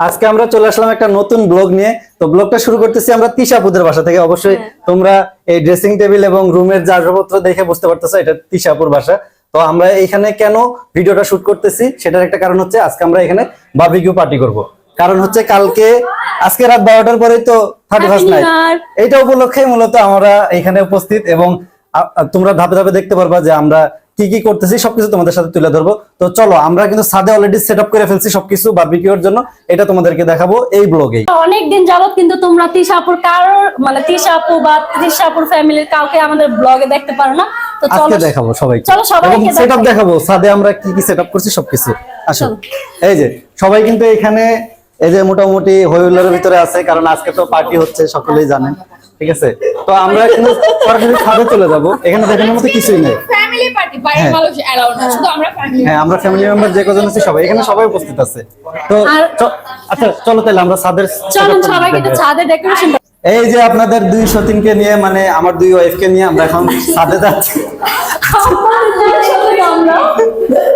আজকে আমরা চলে আসলাম একটা নতুন ব্লগ নিয়ে। তো ব্লগটা শুরু করতেছি আমরা তিশাপুদের বাসা থেকে। অবশ্যই তোমরা এই ড্রেসিং টেবিল এবং রুমের যে আসবাবপত্র দেখে বুঝতে পারতেছো এটা তিশাপুর বাসা। তো আমরা এখানে কেন ভিডিওটা শুট করতেছি সেটার একটা কারণ হচ্ছে আজকে আমরা এখানে বারবিকিউ পার্টি করব। কারণ হচ্ছে আজকে রাত 12টার পরেই তো 31 নাইট, এইটা উপলক্ষে মূলত আমরা এখানে উপস্থিত এবং তোমরা ধাপে ধাপে দেখতে পারবা যে আমরা কি কি করতেছি সবকিছু তোমাদের সাথে তুলে ধরবো। তো চলো, আমরা কিন্তু ছাদে অলরেডি সেটআপ করে ফেলছি সবকিছু বারবিকিউর জন্য, এটা তোমাদেরকে দেখাবো এই ব্লগেই। অনেকদিন যাবত কিন্তু তোমরা তিশাপুর কারোর মানে তিশাপু বা তিশাপুর ফ্যামিলির কাউকে আমাদের ব্লগে দেখতে পারো না। তো চলো আজকে দেখাবো সবাইকে, চলো সবাইকে সেটআপ দেখাবো ছাদে আমরা কি কি সেটআপ করছি সবকিছু। আসো, এই যে সবাই কিন্তু এখানে এই যে মোটামুটি হইহুল্লোড়ের ভিতরে আছে, কারণ আজকে তো পার্টি হচ্ছে সকলেই জানেন, ঠিক আছে। তো আমরা কিন্তু সরাসরি ছাদে চলে যাব। এখানে দেখানোর মতো কিছুই নেই, ফ্যামিলি পার্টি, বাইরের মানুষ অ্যালাউ না, শুধু আমরা ফ্যামিলি। হ্যাঁ, আমরা ফ্যামিলি মেম্বার যে কজন আছি সবাই এখানে সবাই উপস্থিত আছে। তো আচ্ছা চলো তাহলে আমরা ছাদের চলুন সবাই কিন্তু ছাদে ডেকোরেশন। এই যে আপনাদের 203 কে নিয়ে মানে আমার 2 ওয়াইফকে নিয়ে আমরা এখন ছাদে যাচ্ছি।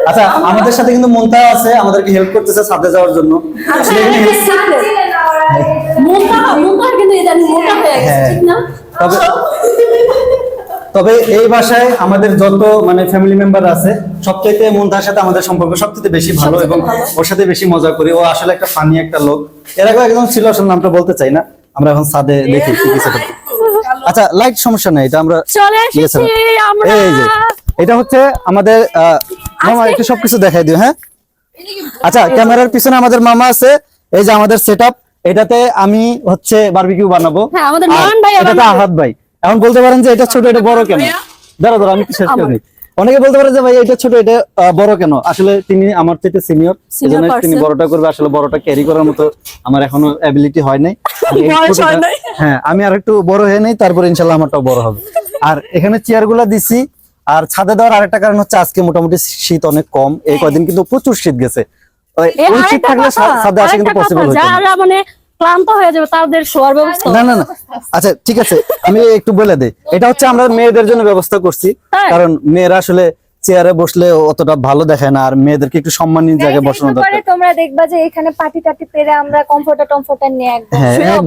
আচ্ছা, আমাদের সাথে কিন্তু মুনতাহা আছে, আমাদেরকে হেল্প করতেছে ছাদে যাওয়ার জন্য। তবে এই বাসায় আমাদের যত মানে ফ্যামিলি মেম্বার আছে সবচাইতে মুনতাহার সাথে আমাদের সম্পর্ক সবচেয়ে বেশি ভালো এবং ওর সাথে বেশি মজা করি। ও আসলে একটা ফানি একটা লোক। এর আগে একদম ছিল, আসলে নামটা বলতে চাই না। আমরা এখন ছাদে দেখি কি কিছু। আচ্ছা, লাইট সমস্যা নেই, এটা আমরা চলে এসেছি আমরা। এই যে এটা হচ্ছে আমাদের মামা, একটু সবকিছু দেখাই দিও। হ্যাঁ, আচ্ছা, ক্যামেরার পিছনে আমাদের মামা আছে। এই যে আমাদের সেটআপ, এটাতে আমি হচ্ছে বারবিকিউ বানাবো। হ্যাঁ, আমাদের নয়ন ভাই, এটাতে আহাদ ভাই। এখন বলতে পারেন যে এটা ছোট এটা বড় কেন? দাঁড়া আমি শেষ করে নিই। অনেকে বলতে পারে যে ভাই এটা ছোট এটা বড় কেন? আসলে তিনি আমার থেকে সিনিয়র, সেজন্য তিনি বড়টা করবে। আসলে বড়টা ক্যারি করার মতো আমার এখনো অ্যাবিলিটি হয় নাই। হ্যাঁ, আমি আর একটু বড় হয়ে নেই, তারপর ইনশাআল্লাহ আমারটাও বড় হবে। আর এখানে চেয়ার গুলা দিছি। আর ছাদে দেওয়ার আরেকটা কারণ হচ্ছে আজকে মোটামুটি শীত অনেক কম, এই কয়দিন কিন্তু প্রচুর শীত গেছে। ওই শীত থাকলে ছাদে আসা কিন্তু পসিবল হতো না। মানে ক্লান্ত হয়ে যাবে তাদের শোয়ার ব্যবস্থা। না, আচ্ছা ঠিক আছে, আমি একটু বলে দেই। এটা হচ্ছে আমরা মেয়েদের জন্য ব্যবস্থা করছি, কারণ মেয়েরা আসলে চেয়ারে বসলে অতটা ভালো দেখায় না, আর মেয়েদেরকে একটু সম্মানীয় জায়গায় বসানো দরকার। তোমরা দেখবা যে এখানে পার্টি টাটি পেরে আমরা কমফোর্টার নিয়ে একদম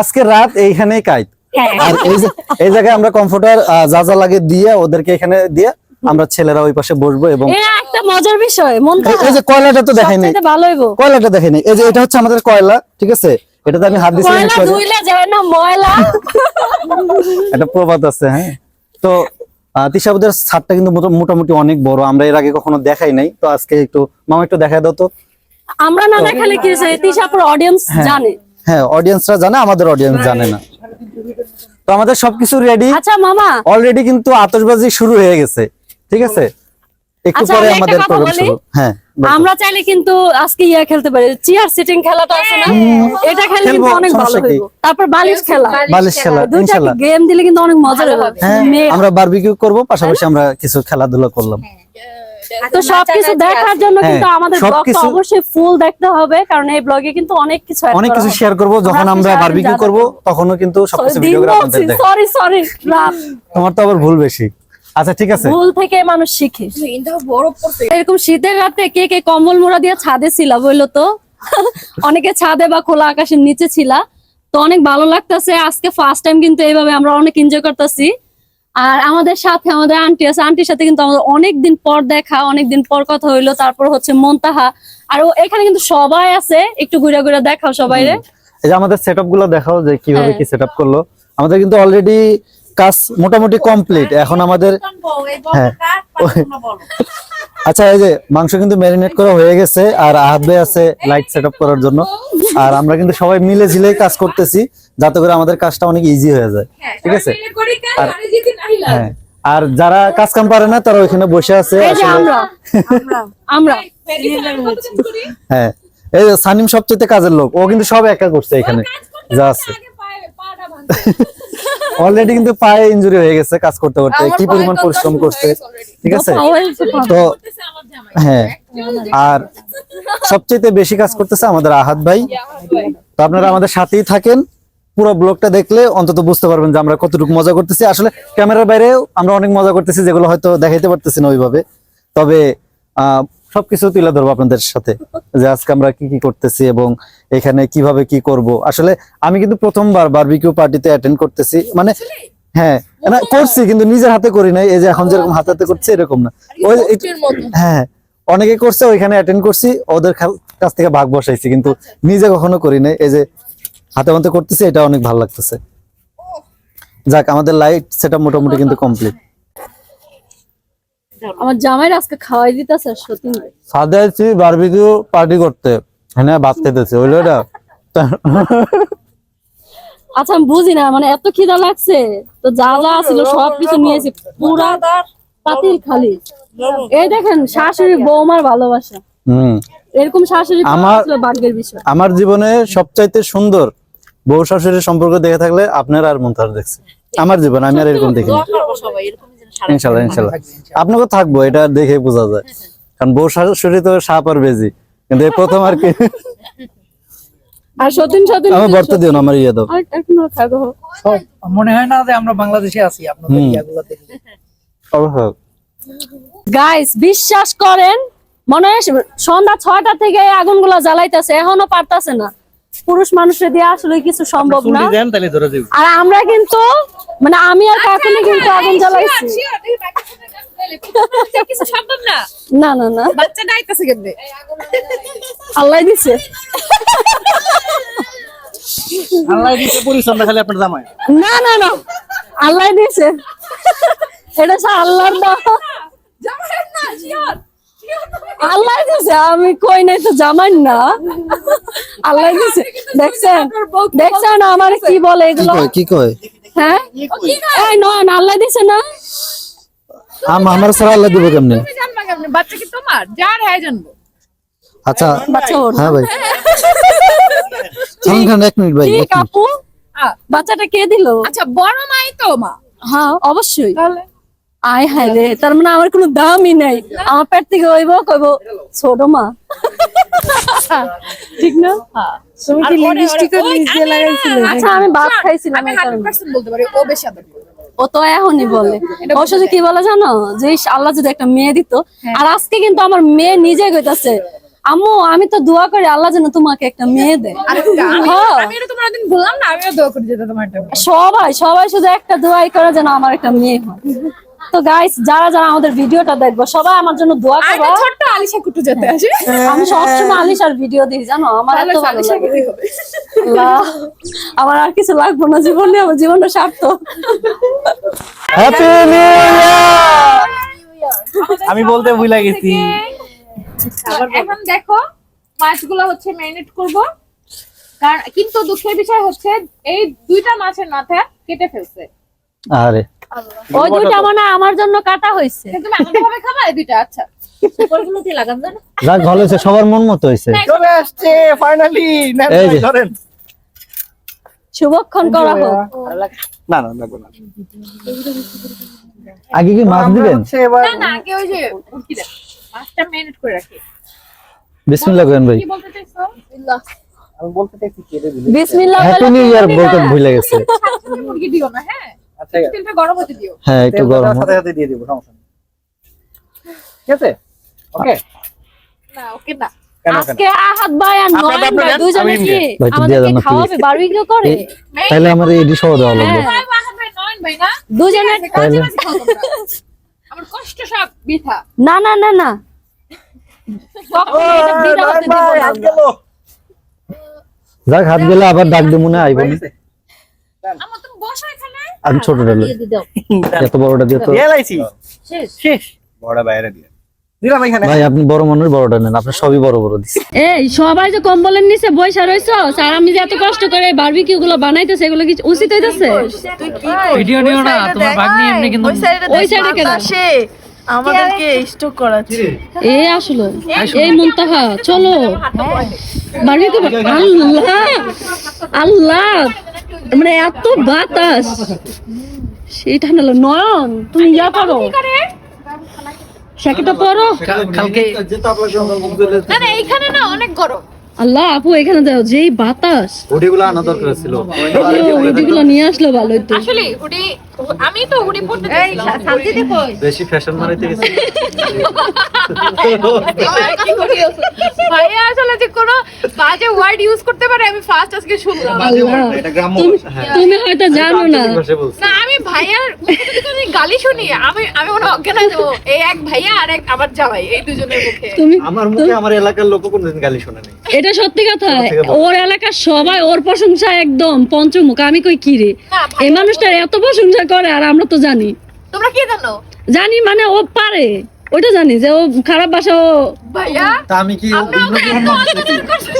আজকে রাত এইখানেই কাইত। আর এই জায়গায় আমরা কমফোর্টার যা যা লাগে দিয়ে ওদেরকে এখানে দিয়ে আমরা ছেলেরা ওই পাশে বসবো। এবং একটা মজার বিষয়, এই যে কয়লাটা তো দেখাইনি, কয়লাটা দেখাইনি। এই যে এটা হচ্ছে আমাদের কয়লা, ঠিক আছে। এটাতে আমি হাত দিছি, এটা প্রবাদ আছে। হ্যাঁ, তো তিশাপুদের ছাদটা কিন্তু মোটামুটি অনেক বড়, আমরা এর আগে কখনো দেখাই নাই। তো আজকে একটু মামা একটু দেখাই দাও তো। আমরা না দেখালে কি তিশাপুর অডিয়েন্স জানে? হ্যাঁ, অডিয়েন্সরা জানে, আমাদের অডিয়েন্স জানে না। তো আমাদের সবকিছু রেডি। আচ্ছা মামা, অলরেডি কিন্তু আতশবাজি শুরু হয়ে গেছে, ঠিক আছে। একটু পরে আমাদের প্রোগ্রাম শুরু। হ্যাঁ, আমরা চাইলে কিন্তু আজকে খেলতে পারি, চেয়ার সিটিং খেলাটা আছে না, এটা খেললে কিন্তু অনেক ভালো হবে। তারপর বালিশ খেলা ইনশাআল্লাহ, গেম দিলে কিন্তু অনেক মজা হবে। আমরা বারবিকিউ করব, পাশাপাশি আমরা কিছু খেলাধুলা করলাম। তো সবকিছু দেখার জন্য কিন্তু আমাদের ব্লগটা অবশ্যই ফুল দেখতে হবে, কারণ এই ব্লগে কিন্তু অনেক কিছু শেয়ার করব। যখন আমরা বারবিকিউ করব তখনও কিন্তু সবকিছু ভিডিও করে আপনাদের দেখাবো। সরি তোমার তো আবার ভুল বেশি। আচ্ছা ঠিক আছে, ভুল থেকে মানুষ শিখে। এরকম শীতের রাতে কে কে কম্বল মোড়া দিয়ে ছাদে ছিলা বললো তো? অনেকে ছাদে বা খোলা আকাশের নিচে ছিলা, তো অনেক ভালো লাগতেছে। আজকে ফার্স্ট টাইম কিন্তু এইভাবে আমরা অনেক এনজয় করতেছি। আর আমাদের সাথে আমাদের আন্টি আছে, আন্টির সাথে কিন্তু আমাদের অনেকদিন পর দেখা, অনেকদিন পর কথা হইলো। তারপর হচ্ছে মুনতাহা, আর এখানে কিন্তু সবাই আছে। একটু ঘুরে ঘুরে দেখাও সবাই রে। এই যে আমাদের সেটআপ গুলো দেখাও যে কিভাবে কি সেটআপ করলো। আমাদের কিন্তু অলরেডি কাজ মোটামুটি কমপ্লিট। এখন আমাদের আচ্ছা, এই যে মাংস কিন্তু ম্যারিনেট করা হয়ে গেছে, আর আহাদ ভাই আছে লাইট সেটআপ করার জন্য। আর আমরা কিন্তু সবাই মিলে ঝিলে কাজ করতেছি, যাতে করে আমাদের কাজটা অনেক ইজি হয়ে যায়, ঠিক আছে। হ্যাঁ, আর যারা কাজ কাম পারে না তারা ওইখানে বসে আছে। আমরা হ্যাঁ, এই যে সানিম সবচেয়ে কাজের লোক, ও কিন্তু সব একা করছে এখানে যা আছে। অলরেডি কিন্তু পায়ে ইনজুরি হয়ে গেছে কাজ করতে করতে, কি পরিমাণ পরিশ্রম করছে, ঠিক আছে। তো হ্যাঁ, আর সবচেয়ে বেশি কাজ করতেছে আমাদের আহাদ ভাই। তো আপনারা আমাদের সাথেই থাকেন, পুরো ব্লগটা দেখলে অন্তত বুঝতে পারবেন যে আমরা কতটুকু মজা করতেছি। আসলে ক্যামেরার বাইরেও আমরা অনেক মজা করতেছি, যেগুলো হয়তো দেখাইতে পারতেছি না ওইভাবে। তবে সবকিছু তুলে ধরবো আপনাদের সাথে, যে আজকে আমরা কি কি করতেছি এবং এখানে কিভাবে কি করব। আসলে আমি কিন্তু প্রথমবার বারবিকিউ পার্টিতে অ্যাটেন্ড করতেছি, মানে হ্যাঁ না করছি কিন্তু নিজের হাতে করি নাই, এই যে এখন যেরকম হাতে করছি এরকম না। ওই হ্যাঁ অনেকে করছে, ওইখানে অ্যাটেন্ড করছি, ওদের কাছ থেকে ভাগ বসাইছি, কিন্তু নিজে কখনো করি নাই। এই যে হাতে মতে করতেছি, এটা অনেক ভালো লাগতেছে। যাক, আমাদের লাইট সেটআপ মোটামুটি কিন্তু কমপ্লিট। আমার জামাইর আজকে খাওয়াই দিতেছে সত্যি। সাদে আছি বারবিকিউ পার্টি করতে, হ্যাঁ ভাত খেতেছে ওইটা এটা। আচ্ছা আমি বুঝি না, মানে এত খিদা লাগছে তো যা যা ছিল সবকিছু নিয়েছি, পুরা পাতিল খালি। এই দেখেন শাশুড়ি বৌমার ভালোবাসা, এরকম শাশুড়ি পাওয়া আসলে ভাগ্যের বিষয়। আমার জীবনে সবচাইতে সুন্দর বউ শাশুড়ির সম্পর্ক দেখে থাকলে আপনার আর মন্তার দেখছি আমার জীবন, আমি আর এরকম দেখিনি। ইনশাল্লাহ ইনশাল্লাহ আপনাকে থাকবো, এটা দেখে বোঝা যায়, কারণ বউ শাশুড়ি তো সাপ আর বেজি, কিন্তু এই প্রথম আর কি। আর সতীন আমার বর্ত দিও না, আমার ইয়ে দাও। মনে হয় না যে আমরা বাংলাদেশে আছি আপনাদের ইয়াগুলো দেখলে। অবশ্যই গাইস বিশ্বাস করেন, মনে হয় সন্ধ্যা 6টা থেকে এই আগুনগুলো জ্বালাইতেছে, এখনো পারতাছে না। পুরুষ মানুষের দিয়ে আসলে কিছু সম্ভব না। আর আমরা কিন্তু মানে আমি আর কাকুলি কিন্তু আগুন জ্বালাইছি। কিছু সম্ভব না। না না না, বাচ্চা ডাইতেছে কেন? আল্লাহ দিছে। আল্লাহ দিতে পরিশ্রম খালি আপনার জামাই। না না না, আল্লাহ দিছে, এটা আল্লাহর দাও। জামাই না, শিওর। আল্লাহ দিছে, আমি কই নাই তো জামাই না, আল্লাহ দিছে। দেখছেন আমার কি বলে এগুলো? কি কয়? হ্যাঁ এই নয়, আল্লাহ দিছে না। আমার সারা আল্লাহ দিব কেমনে? তুমি জানবা কেমনে? বাচ্চা কি তোমার? যার হ্যাঁ জানবো। আচ্ছা বাচ্চা ওর। হ্যাঁ ভাই, খান এক মিনিট ভাই, ঠিক আপু, বাচ্চাটা কে দিল? আচ্ছা বড় মাই তো মা। হ্যাঁ অবশ্যই। তাহলে আয় হায় রে, তার মানে আমার কোনো দামই নাই, আমার পেট থেকে হইব কইব ছোট মা। ঠিক না? তুমি কি লিপস্টিকও নিজে লাগাইছিলে? আচ্ছা আমি ভাত খাইছিলাম, আমি এই কারণে। 100% বলতে পারি ও বেশি আদর করে। ও তো এখনই বলে, ওর সাথে কি বলে জানো, যে ইস, আল্লাহ যদি একটা মেয়ে দিত। আর আজকে কিন্তু আমার মেয়ে নিজে কইতাছে, আম্মু আমি তো দোয়া করি আল্লাহ যেন তোমাকে একটা মেয়ে দেয়। হ্যাঁ। আমি এটা তোমার দিন বললাম না, আমিও দোয়া করি যেটা তোমার একটা। সবাই সবাই শুধু একটা দোয়াই করে যেন আমার একটা মেয়ে হয়। তো গাইস, যারা যারা আমাদের ভিডিওটা দেখবো সবাই আমার জন্য দোয়া আর করবা। ছোট্ট আলিশা কুটু যেতে আসে। আমি সবসময় আলিশার ভিডিও দিই, জানো আমার এত ভালো আলিশা লাগে। কুটু হবে। আল্লাহ, আমার আর কিছু লাগবে না জীবনে, আমার জীবনটা সার্থক। Happy new year. আমি বলতে ভুলে গেছি। এখন দেখো মাছগুলো হচ্ছে ম্যারিনেট করব, কারণ কিন্তু দুঃখের বিষয় হচ্ছে এই দুইটা মাছের মাথা কেটে ফেলছে। আরে ওই দুইটা মানে আমার জন্য কাটা হয়েছে। কিন্তু তুমি আলাদা ভাবে খাবা এই দুইটা? আচ্ছা সুপারগুলো দিয়ে লাগাম জানো? যাক ভালো হয়েছে, সবার মন মতো হয়েছে। চলে আসছে ফাইনালি। এই যে। ধরেন। শুভক্ষণ করা হোক। না না লাগবে না। আগে কি মাছ দিবেন? হচ্ছে এবার না না, আগে ওই যে কি দেখ মাছটা ম্যারিনেট করে রাখি। বিসমিল্লাহ করেন ভাই। কি বলতে চাইছো? আমি বলতে চাইছি কেটে দিলে। বিসমিল্লাহ হ্যাপি নিউ ইয়ার বলতে ভুলে গেছে। সাথে মুরগি দিও না, হ্যাঁ আচ্ছা তেলটা গরম হতে দিও। হ্যাঁ একটু গরম হোক। সাথে সাথে দিয়ে দিব, সমস্যা নেই। ঠিক আছে ওকে। না ওকে না, কেন কেন? আজকে আহাদ ভাই আর আপনারা নয়ন ভাই দেন, দুইজনে আমি কি ভাই একটু দিয়ে আমাদেরকে দেন না, খাওয়াবে, please। বারবিকিউ করে? তাহলে আমার এডি সহ দেওয়া লাগবে। হ্যাঁ। ভাই বাহাদ ভাই নয়ন ভাই না, দুজনে কাজে মাঝে খাও তোমরা। আমার কষ্ট সব বৃথা। না না না না, কখনো এটা বিনা হতে দিব না আমরা। যাক হাত গেলে আবার ডাক দিব না, আইব না। আমার তুমি বসো এখানে। আমি ছোটটা লই, এত বড়টা দিও তো। দিয়ে লাইছি। শেষ। শেষ। বড় বাইরে দিয়ে দিলাম এখানে। ভাই আপনি বড় মানুষ, বড়টা নেন, আপনি সবই বড় বড় দিচ্ছেন। এই সবাই যে কম্বলের নিচে বইসা রইছো, আর আমি যে এত কষ্ট করে বারবিকিউ গুলো বানাইতেছে, এগুলো কি উচিত হইতাছে? ভিডিও নিও না, তোমার ভাগ্নি এমনি কিন্তু ওই সাইডে কেন আমাদেরকে স্টক করাচ্ছে। এই আসলো এই মুনতাহা, চলো বারবিকিউ। আল্লাহ আল্লাহ, মানে এত বাতাস, সেটা না। নয়ন তুমি ইয়া করো, সেটা পরো। কালকে না না এইখানে না অনেক গরম। আল্লাহ আপু এখানে দাও, যেই বাতাস। ওডিগুলো আনা দরকার ছিল। ওইগুলো নিয়ে আসলো ভালোই তো। আসলে হুডি আমি তো হুডি পরতে চাইছিলাম শান্তিতে কই বেশি ফ্যাশন মারাইতে গেছি। ভাইয়া আসলে যে কোনো বাজে ওয়ার্ড ইউজ করতে পারে আমি ফার্স্ট আজকে শুনলাম। এটা গ্রাম্য ভাষা, হ্যাঁ। তুমি হয়তো জানো না, আঞ্চলিক ভাষায় বলছি। না আমি ভাইয়ার মুখে যদি কোনো গালি শুনি আমি মনে অজ্ঞান হয়ে যাবো। এই এক ভাইয়া আর এক আমার জামাই, এই দুজনের মুখে। তুমি আমার মুখে আমার এলাকার লোক কোনদিন গালি শোনে নাই। এটা সত্যি কথা, সত্যি কথা। ওর এলাকার সবাই ওর প্রশংসা একদম পঞ্চমুখ। আমি কই কি রে, না, ভাই- এই মানুষটা এত প্রশংসা করে আর আমরা তো জানি তোমরা কি জানো জানি মানে ও পারে, ওইটা জানি যে ও খারাপ ভাষা ও ভাইয়া তা আমি কি আমরা ওকে এত অত্যাচার করছি।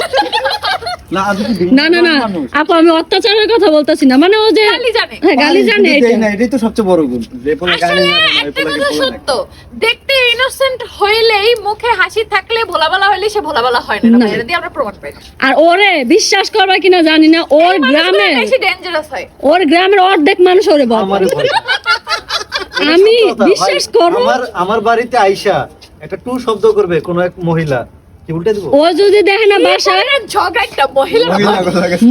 না আমি কি না না না আপু, আমি অত্যাচারের কথা বলতেছি না, মানে ও যে গালি জানে। হ্যাঁ গালি জানে এটা। না এটাই তো সবচেয়ে বড় গুণ, যে বলে গালি আসলে জানে না, একটা বলে কথা কি বলে সত্য, দেখতে ইনোসেন্ট হইলেই মুখে হাসি থাকলে ভোলাবালা হইলে সে ভোলাবালা হয় না। না। এটা দিয়ে আমরা প্রমাণ পাই। আর ওরে বিশ্বাস করবা কিনা জানি না, ওর এই মানুষগুলো গ্রামে বেশি ডেঞ্জারাস হয়। ওর গ্রামের অর্ধেক মানুষ ওরে বলে। আমারে ভয়। আমি সত্যি কথা, বিশ্বাস ভাই, করো, আমার বাড়িতে আইসা একটা টু শব্দ করবে কোন এক মহিলা, কি উল্টে দিব? ও যদি দেখে না বাসায় এখানে ঝগড়া একটা মহিলা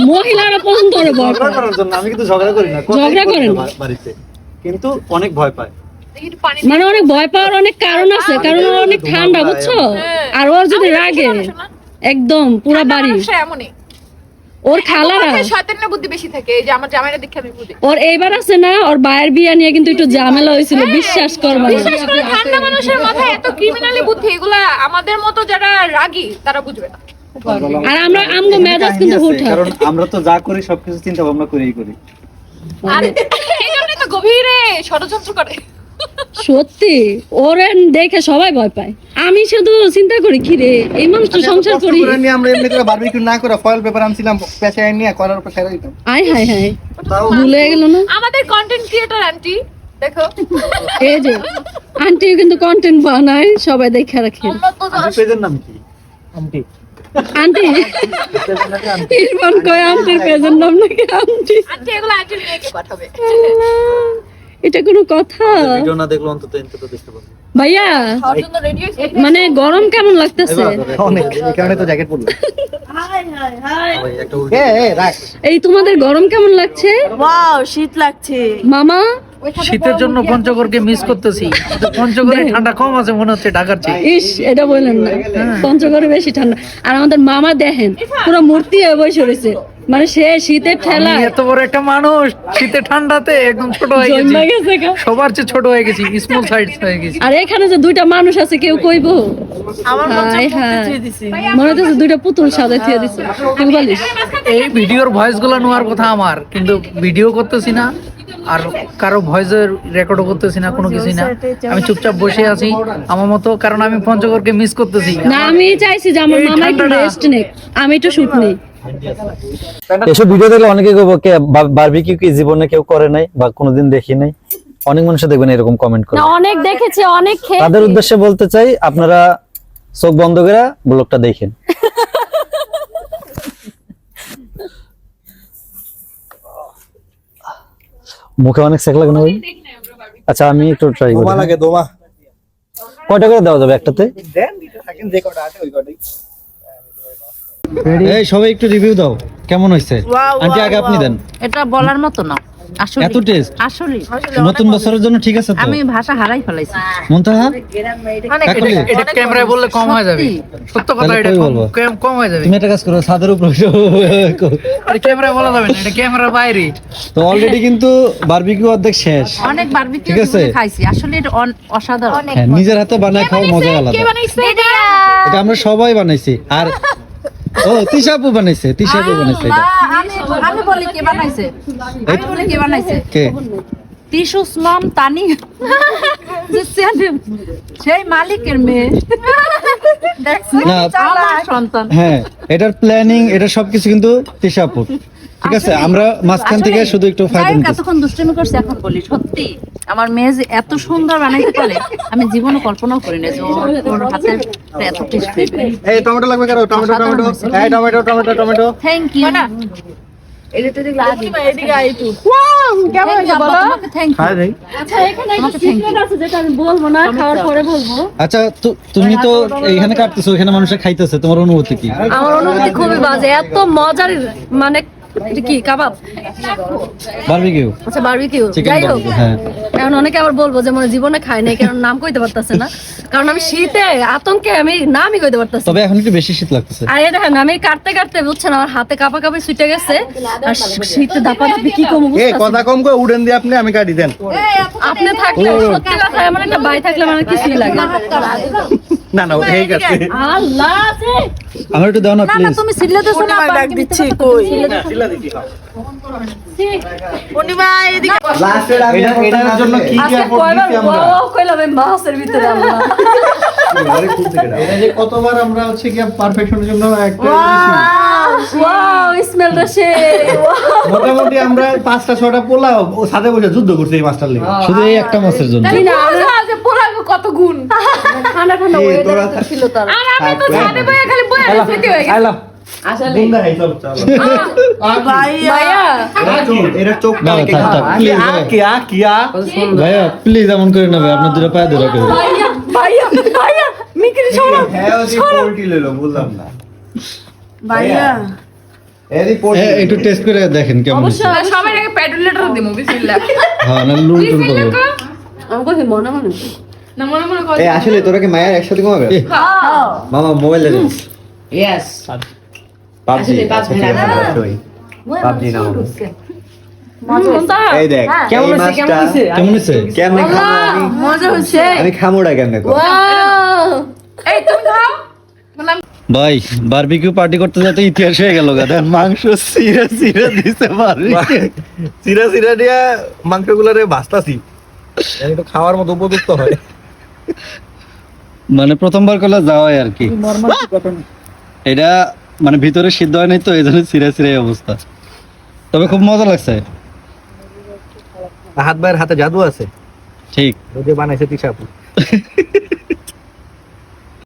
মহিলারা পছন্দ করে বলে। ঝগড়া করার জন্য আমি কিন্তু ঝগড়া করি না, ঝগড়া করেন না। বাড়িতে কিন্তু অনেক ভয় পায়। একটু পানি মানে অনেক ভয় পাওয়ার অনেক কারণ আছে, কারণ ওর অনেক ঠান্ডা বুঝছো, আর ওর যদি রাগে একদম পুরা বাড়ি। সে এমনই ওর খালারা, শয়তানের বুদ্ধি বেশি থাকে। এই যে আমার জামাইরা দেখে আমি বুঝি। ওর এইবার আছে না, ওর ভাইয়ের বিয়ে নিয়ে কিন্তু একটু ঝামেলা হয়েছিল, বিশ্বাস করবা না। বিশেষ করে ঠান্ডা মানুষের মাথায় এত ক্রিমিনালি বুদ্ধি, এগুলা আমাদের মতো যারা রাগী তারা বুঝবে না। আর আমরা আমগো মেজাজ কিন্তু হুঠা। কারণ আমরা তো যা করি সবকিছু চিন্তা ভাবনা করেই করি। আর এই জন্যই তো গভীরে ষড়যন্ত্র করে। সত্যি ওরে দেখে সবাই ভয় পায়। আমি শুধু চিন্তা করি কি রে, এই মানুষ তো সংসার করি। আমরা এমনি করে বারবিকিউ না করে ফয়েল পেপার আনছিলাম, পেঁচায় নিয়ে করার উপর ছেড়ে দিতাম। আয় হায় হায়, তাও ভুলে গেল না। আমাদের কন্টেন্ট ক্রিয়েটর আন্টি দেখো, এই যে আন্টিও কিন্তু কন্টেন্ট বানায়, সবাই দেখে রাখে। আমরা তো আপনার পেজের নাম কি? আন্টি আন্টি ইরফান কয় আন্টির পেজের নাম নাকি আন্টি? আন্টি এগুলো আন্টির মেয়েকে পাঠাবে। এটা কোনো কথা? ভিডিও না দেখলে অন্তত তো দেখতে পাবো। ভাইয়া খাওয়ার জন্য রেডি হয়েছে। মানে গরম কেমন লাগতেছে? অনেক, এই কারণে তো জ্যাকেট পরলাম। ভাই একটা উল্টো রাখ। এই তোমাদের গরম কেমন লাগছে ওয়াও শীত লাগছে। মামা? শীতের জন্য পঞ্চগড়কে মিস করতেছি। কিন্তু পঞ্চগড়ে ঠান্ডা কম আছে মনে হচ্ছে ঢাকার চেয়ে। ইস, এটা বললেন না, পঞ্চগড়ে বেশি ঠান্ডা। আর আমাদের মামা দেখেন পুরো মূর্তি হয়ে বসে রয়েছে, মানে সে শীতের ঠেলা আমি এত বড় একটা মানুষ শীতে ঠান্ডাতে একদম ছোট হয়ে গেছি, জন্মে গেছে গা। সবার চেয়ে ছোট হয়ে গেছি, স্মল সাইজ হয়ে গেছি। আর এখানে যে দুইটা মানুষ আছে কেউ কইবো? আমার মন হায় চাচ্ছে হায়, ধুয়ে দিছি। মনে হচ্ছে দুইটা পুতুল সাজা থিয়ে দিছে। তুমি বলিস এই ভিডিওর ভয়েস গুলো নেওয়ার কথা আমার, কিন্তু ভিডিও করতেছি না আর কারো ভয়েসের রেকর্ডও করতেছি না, কোনো কিছুই না। আমি চুপচাপ বসে আছি আমার মতো, কারণ আমি পঞ্চগড়কে মিস করতেছি। না, আমি চাইছি যে আমার এই মামা একটু ঠান্ডাটা- রেস্ট নেক, আমি একটু শুট নেই। এসব ভিডিও দেখলে অনেকে বলবো বারবিকিউ কি জীবনে কেউ করে নাই বা কোনোদিন দেখি নাই। অনেক মানুষ দেখবেন এরকম কমেন্ট করে। না, অনেক দেখেছি, অনেক তাদের উদ্দেশ্যে বলতে চাই, আপনারা চোখ বন্ধ করে ব্লগটা দেখেন। মুখে অনেক সেক লাগে না ভাই? আচ্ছা আমি একটু ট্রাই করি। দোমা লাগে, দোমা। কয়টা করে দেওয়া যাবে একটাতে? দেন দিতে থাকেন, যে কটা আছে ওই কটাই। এই সবাই একটু রিভিউ দাও, কেমন হয়েছে? Wow, আন্টি wow, আগে আপনি wow. দেন। এটা বলার মতো না আসলে, এত টেস্ট আসলে নতুন বছরের জন্য ঠিক আছে তো? আমি ভাষা হারাই ফেলাইছি। মুনতাহা এটা এটা ক্যামেরায় বললে কম হয়ে যাবে, সত্য কথা। তাহলে এটা কই কম- বলবো? কম হয়ে যাবে। তুমি একটা কাজ করো, ছাদের উপর বসো। এটা ক্যামেরায় বলা যাবে না, এটা ক্যামেরার বাইরে। তো অলরেডি কিন্তু বারবিকিউ অর্ধেক শেষ। অনেক বারবিকিউ ঠিক আছে। খাইছি, আসলে এটা অসাধারণ। হ্যাঁ, নিজের হাতে বানায় খাওয়ার মজা আলাদা। কে বানাইছে এটা? এটা আমরা সবাই বানাইছি। আর ও তিশাপু বানাইছে, তিশাপু বানাইছে এটা। আমি বলি কে বানাইছে, আমি বলি কে বানাইছে। কে? তিশুস মম তানি, সেই মালিকের মেয়ে, না আমার সন্তান। হ্যাঁ, এটার প্ল্যানিং, এটা সবকিছু কিন্তু তিশাপুর। ঠিক আছে, আমরা মাঝখান থেকে আসলে শুধু একটু ফায়দা যাই হোক, নিতেছি। এতক্ষণ দুষ্টামি করছে, এখন বলি সত্যি আমার মেয়ে যে এত সুন্দর বানাইতে পারে আমি জীবনে কল্পনাও করি না যে ওর হাতের এত টেস্ট হইবে। এই টমেটো লাগবে কারো? Tomato, tomato. এই tomato, tomato, tomato. Thank you. কেমন হয়েছে বলো? Thank you. হ্যাঁ ভাই। আচ্ছা, এখানে একটা সিক্রেট আছে যেটা আমি বলবো না, খাওয়ার পরে বলবো। আচ্ছা তুমি তো এইখানে কাটতেছো, এখানে মানুষে খাইতেছে, তোমার অনুভূতি কি? আমার অনুভূতি খুবই বাজে, এত মজার, মানে এটা কি কাবাব? বারবিকিউ আচ্ছা বারবিকিউ। চিকেন যাই হোক, বারবিকিউ, হ্যাঁ। এখন অনেকে আবার বলবো যে মনে জীবনে খাই নাই, কারণ নাম কইতে পারতেছে না, কারণ আমি শীতে আতঙ্কে আমি নামই কইতে পারতেছি। তবে এখন একটু বেশি শীত লাগতেছে। আর এটা দেখেন আমি কাটতে কাটতে বুঝছেন আমার হাতে কাপা কাপি ছুটে গেছে, আর শীতে দাপা দাপি কি কম এ কথা কম করে উড়েন দিয়ে আপনি আমি কাটি দেন। আপনি থাকলে সত্যি কথা, আমার একটা ভাই থাকলে আমার আর কিছুই লাগে না। না না ঠিক আছে। আল্লাহ আছে। আমার একটু দাও না না না প্লিজ। তুমি সিলে দেছো না, ডাক দিচ্ছি কই পূর্ণিমা এদিকে এটার জন্য কি কি আজকে এফোর্ট কয়বার দিছি আমরা। ওয়াও কইলাম এই মাছের ভিতরে আল্লাহ। এটা যে কতবার আমরা হচ্ছে কি পারফেকশনের জন্য একটা ওয়াও স্মেলটা সে মোটামুটি আমরা 5টা-6টা পোলাও ও সাথে বসে যুদ্ধ করছে এই মাছটার লেগে। শুধু এই একটা মাছের জন্য। কি না যে পোলাগো কত গুণ। ঠান্ডা ঠান্ডা এই ওয়েদার তোরা ছিল তার। আর আমি তো ছাদে বইয়া খালি বইয়া যেতে হয়ে গেছে। আসলে গুন্ডা এই সব চলো। ভাইয়া এরা চোখ না, কানে থাক, থাক, please, আ ভাই। কিয়া কিয়া ভাইয়া প্লিজ এমন করে না ভাই, আপনার দুটো পায়ে ধরে করে। ভাইয়া ভাইয়া ভাইয়া মিকিরি শোনো। হ্যাঁ ওই পোল্ট্রি লইলো বললাম না ভাইয়া এরই পোল্ট্রি একটু টেস্ট করে দেখেন কেমন হয়েছে। অবশ্যই সবাই আগে পেডুলেটর দিমু বিসমিল্লাহ। হ্যাঁ না লুল টুল করবো। আমাকে কি মনে মনে না মনে মনে কর। এ আসলে তোরা কি মায়ের একসাথে ঘুমাবে মামা মোবাইল দেখেন ইয়েস পাবজি আসলে PUBG না। পাবজি না মজা। এই দেখ কেমন এই হয়েছে, কেমন মাছটা হয়েছে? কেমন হয়েছে? কেমনে খাবো মজা হচ্ছে। আমি খামোড়া কেমনে কর ওয়াও এই তুমি খাও। বললাম ভাই বারবিকিউ পার্টি করতে যেতে ইতিহাস হয়ে গেল গা। দেখেন মাংস সিরা সিরা দিতে পারি। সিরা সিরা দিয়া মাংসগুলারে ভাজতাছি একটু খাওয়ার মতো উপযুক্ত হয়। মানে প্রথমবার করলে যাওয়াই আর কি। এটা মানে ভিতরে সিদ্ধ হয় নাই তো, এই জন্য সিরা সিরা এই অবস্থা। তবে খুব মজা লাগছে। হাত বাইরের হাতে জাদু আছে, ঠিক ওই যে বানাইছে তিশাপু।